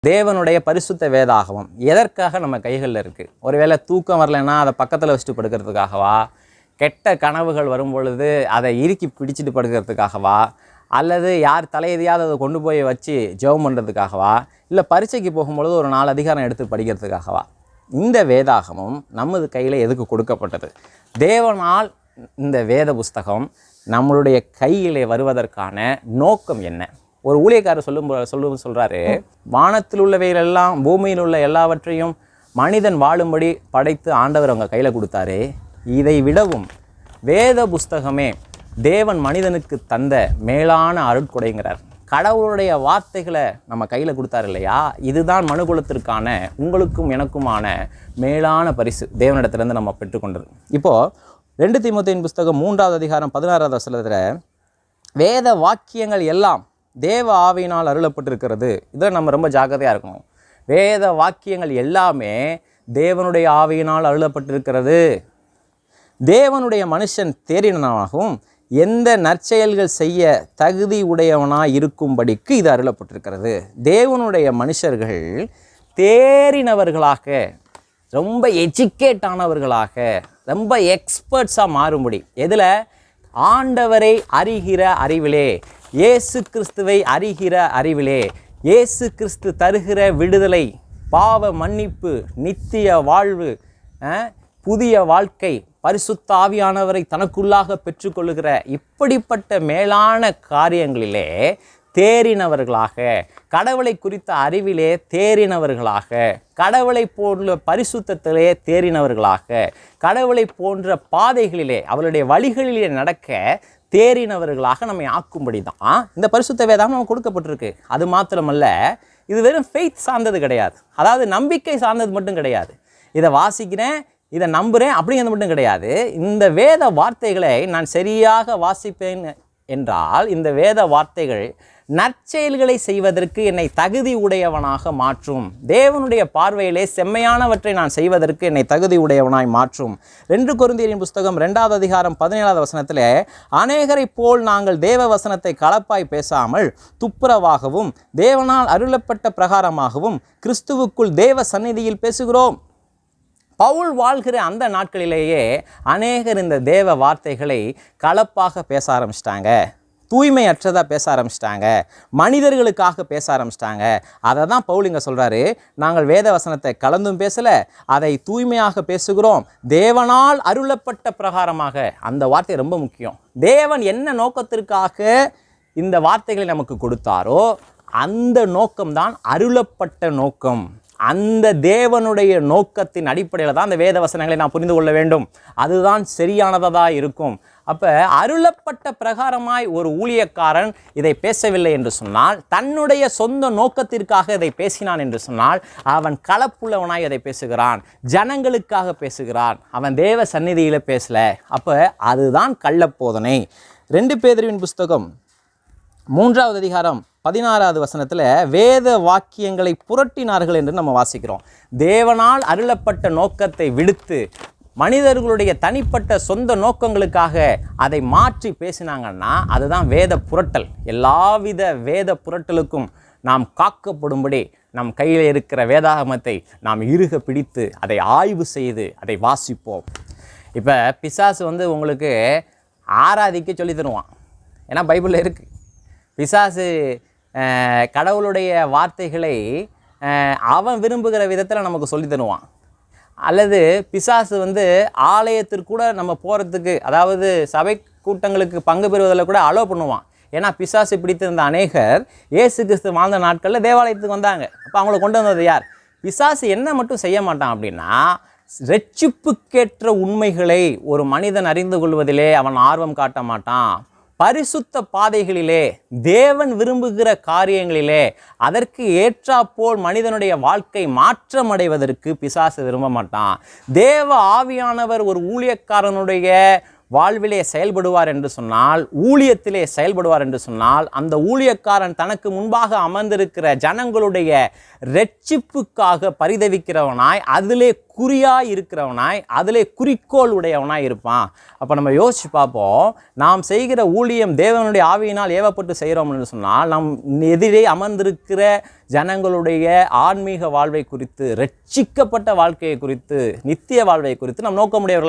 தேவனுடைய பரிசுத்த வேதாகமம் எதற்காக நம்ம கைகளில் இருக்குது? ஒருவேளை தூக்கம் வரலைன்னா அதை பக்கத்தில் வச்சுட்டு படுக்கிறதுக்காகவா? கெட்ட கனவுகள் வரும் பொழுது அதை இறுக்கி பிடிச்சிட்டு படுக்கிறதுக்காகவா? அல்லது யார் தலையெதியாவது அதை கொண்டு போய் வச்சு ஜெபம் பண்ணுறதுக்காகவா? இல்லை பரீட்சைக்கு போகும்பொழுது ஒரு 4 அதிகாரம் எடுத்து படிக்கிறதுக்காகவா? இந்த வேதாகமம் நமது கையில் எதுக்கு கொடுக்கப்பட்டது? தேவனால் இந்த வேத புஸ்தகம் நம்மளுடைய கையிலே வருவதற்கான நோக்கம் என்ன? ஒரு ஊழியக்காரர் சொல்கிறாரு, வானத்தில் உள்ளவைகளெல்லாம் பூமியில் உள்ள எல்லாவற்றையும் மனிதன் வாழும்படி படைத்து ஆண்டவர் அவங்க கையில் கொடுத்தாரு. இதை விடவும் வேத புஸ்தகமே தேவன் மனிதனுக்கு தந்த மேலான அருட்கொடைங்கிறார். கடவுளுடைய வார்த்தைகளை நம்ம கையில் கொடுத்தாரு இல்லையா? இதுதான் மனுகுலத்திற்கான உங்களுக்கும் எனக்குமான மேலான பரிசு தேவனிடத்திலிருந்து நம்ம பெற்றுக்கொண்டது. இப்போது 2 தீமோத்தேயுவின் புஸ்தகம் 3வது அதிகாரம் 16வது வசனத்தில் வேத வாக்கியங்கள் எல்லாம் தேவ ஆவியினால் அருளப்பட்டிருக்கிறது. இதில் நம்ம ரொம்ப ஜாக்கிரதையாக இருக்கணும். வேத வாக்கியங்கள் எல்லாமே தேவனுடைய ஆவியினால் அருளப்பட்டிருக்கிறது. தேவனுடைய மனுஷன் தேறினவனாகவும் எந்த நற்செயல்கள் செய்ய தகுதி உடையவனாக இருக்கும்படிக்கு இது அருளப்பட்டிருக்கிறது. தேவனுடைய மனுஷர்கள் தேறினவர்களாக, ரொம்ப எஜுகேட் ஆனவர்களாக, ரொம்ப எக்ஸ்பர்ட்ஸாக மாறும்படி. எதில்? ஆண்டவரை அறிகிற அறிவிலே, இயேசு கிறிஸ்துவை அறிகிற அறிவிலே, இயேசு கிறிஸ்து தருகிற விடுதலை, பாவ மன்னிப்பு, நித்திய வாழ்வு, புதிய வாழ்க்கை, பரிசுத்த ஆவியானவரை தனக்குள்ளாக பெற்றுக்கொள்ளுகிற இப்படிப்பட்ட மேலான காரியங்களிலே தேறினவர்களாக, கடவுளை குறித்த அறிவிலே தேறினவர்களாக, கடவுளை போன்ற பரிசுத்தத்திலே தேறினவர்களாக, கடவுளை போன்ற பாதைகளிலே அவருடைய வழிகளிலே நடக்க தேறினவர்களாக நம்மை ஆக்கும்படி தான் இந்த பரிசுத்த வேதம் நமக்கு கொடுக்கப்பட்டிருக்கு. அது மாத்திரமல்ல, இது வெறும் ஃபெய்த் சார்ந்தது கிடையாது. அதாவது நம்பிக்கை சார்ந்தது மட்டும் கிடையாது. இதை வாசிக்கிறேன், இதை நம்புகிறேன் அப்படிங்கிறது மட்டும் கிடையாது. இந்த வேத வார்த்தைகளை நான் சரியாக வாசிப்பேன் என்றால் இந்த வேத வார்த்தைகள் நற்செயல்களை செய்வதற்கு என்னை தகுதி உடையவனாக மாற்றும். தேவனுடைய பார்வையிலே செம்மையானவற்றை நான் செய்வதற்கு என்னை தகுதி உடையவனாய் மாற்றும். 2 கொரிந்தியரின் புஸ்தகம் 2வது அதிகாரம் 17வது வசனத்தில் அநேகரை போல் நாங்கள் தேவ வசனத்தை கலப்பாய் பேசாமல் துப்புரவாகவும் தேவனால் அருளப்பட்ட பிரகாரமாகவும் கிறிஸ்துவுக்குள் தேவ சந்நிதியில் பேசுகிறோம். பவுல் வாழ்கிற அந்த நாட்களிலேயே அநேகர் இந்த தேவ வார்த்தைகளை கலப்பாக பேச ஆரம்பிச்சிட்டாங்க, தூய்மையற்றதாக பேச ஆரம்பிச்சிட்டாங்க, மனிதர்களுக்காக பேச ஆரம்பிச்சிட்டாங்க. அதை தான் பவுல் இங்கே சொல்கிறாரு, நாங்கள் வேத வசனத்தை கலந்தும் பேசலை, அதை தூய்மையாக பேசுகிறோம், தேவனால் அருளப்பட்ட பிரகாரமாக. அந்த வார்த்தை ரொம்ப முக்கியம். தேவன் என்ன நோக்கத்திற்காக இந்த வார்த்தைகளை நமக்கு கொடுத்தாரோ அந்த நோக்கம்தான் அருளப்பட்ட நோக்கம். அந்த தேவனுடைய நோக்கத்தின் அடிப்படையில் தான் அந்த வேத வசனங்களை நாம் புரிந்து கொள்ள வேண்டும். அதுதான் சரியானதாக இருக்கும். அப்போ அருளப்பட்ட பிரகாரமாய் ஒரு ஊழியக்காரன் இதை பேசவில்லை என்று சொன்னால், தன்னுடைய சொந்த நோக்கத்திற்காக இதை பேசினான் என்று சொன்னால், அவன் கலப்புள்ளவனாய் அதை பேசுகிறான், ஜனங்களுக்காக பேசுகிறான், அவன் தேவ சந்நிதியில் பேசலை. அப்போ அதுதான் கள்ளப்போதனை. 2 பேதுருவின் புஸ்தகம் 3வது அதிகாரம் 16வது வசனத்தில் வேத வாக்கியங்களை புரட்டினார்கள் என்று நம்ம வாசிக்கிறோம். தேவனால் அருளப்பட்ட நோக்கத்தை விடுத்து மனிதர்களுடைய தனிப்பட்ட சொந்த நோக்கங்களுக்காக அதை மாற்றி பேசினாங்கன்னா அதுதான் வேத புரட்டல். எல்லாவித வேத புரட்டலுக்கும் நாம் காக்கப்படும்படி நம் கையில் இருக்கிற வேதாகமத்தை நாம் இறுக பிடித்து அதை ஆய்வு செய்து அதை வாசிப்போம். இப்போ பிசாசு உங்களுக்கு ஆராதிக்க சொல்லி தருவான். ஏன்னா பைபிளில் இருக்குது. பிசாசு கடவுளுடைய வார்த்தைகளை அவன் விரும்புகிற விதத்தில் நமக்கு சொல்லி தருவான். அல்லது பிசாசு ஆலயத்திற்கு கூட நம்ம போகிறதுக்கு, அதாவது சபை கூட்டங்களுக்கு பங்கு பெறுவதில் கூட அலோ பண்ணுவான். ஏன்னா பிசாசு பிடித்திருந்த அநேகர் இயேசு கிறிஸ்து வாழ்ந்த நாட்களில் தேவாலயத்துக்கு வந்தாங்க. அப்போ அவங்கள கொண்டு வந்தது யார்? பிசாசு என்ன மட்டும் செய்ய மாட்டான் அப்படின்னா, இரட்சிப்புக்கேற்ற உண்மைகளை ஒரு மனிதன் அறிந்து கொள்வதிலே அவன் ஆர்வம் காட்ட மாட்டான். பரிசுத்த பாதைகளிலே, தேவன் விரும்புகிற காரியங்களிலே அதற்கு ஏற்றாப்போல் மனிதனுடைய வாழ்க்கை மாற்றமடைவதற்கு பிசாசு விரும்ப மாட்டான். தேவ ஆவியானவர் ஒரு ஊழியக்காரனுடைய வாழ்விலே செயல்படுவார் என்று சொன்னால், ஊழியத்திலே செயல்படுவார் என்று சொன்னால், அந்த ஊழியக்காரன் தனக்கு முன்பாக அமர்ந்திருக்கிற ஜனங்களுடைய இரட்சிப்புக்காக பரிதவிக்கிறவனாய், அதிலே குறியாய் இருக்கிறவனாய், அதிலே குறிக்கோள் உடையவனாய் இருப்பான். அப்போ நம்ம யோசிச்சு பார்ப்போம், நாம் செய்கிற ஊழியம் தேவனுடைய ஆவியினால் ஏவப்பட்டு செய்கிறோம் என்று சொன்னால், நம் எதிரே அமர்ந்திருக்கிற ஜனங்களுடைய ஆன்மீக வாழ்வை குறித்து, இரட்சிக்கப்பட்ட வாழ்க்கையை குறித்து, நித்திய வாழ்வை குறித்து நாம் நோக்க முடியவர்களாய்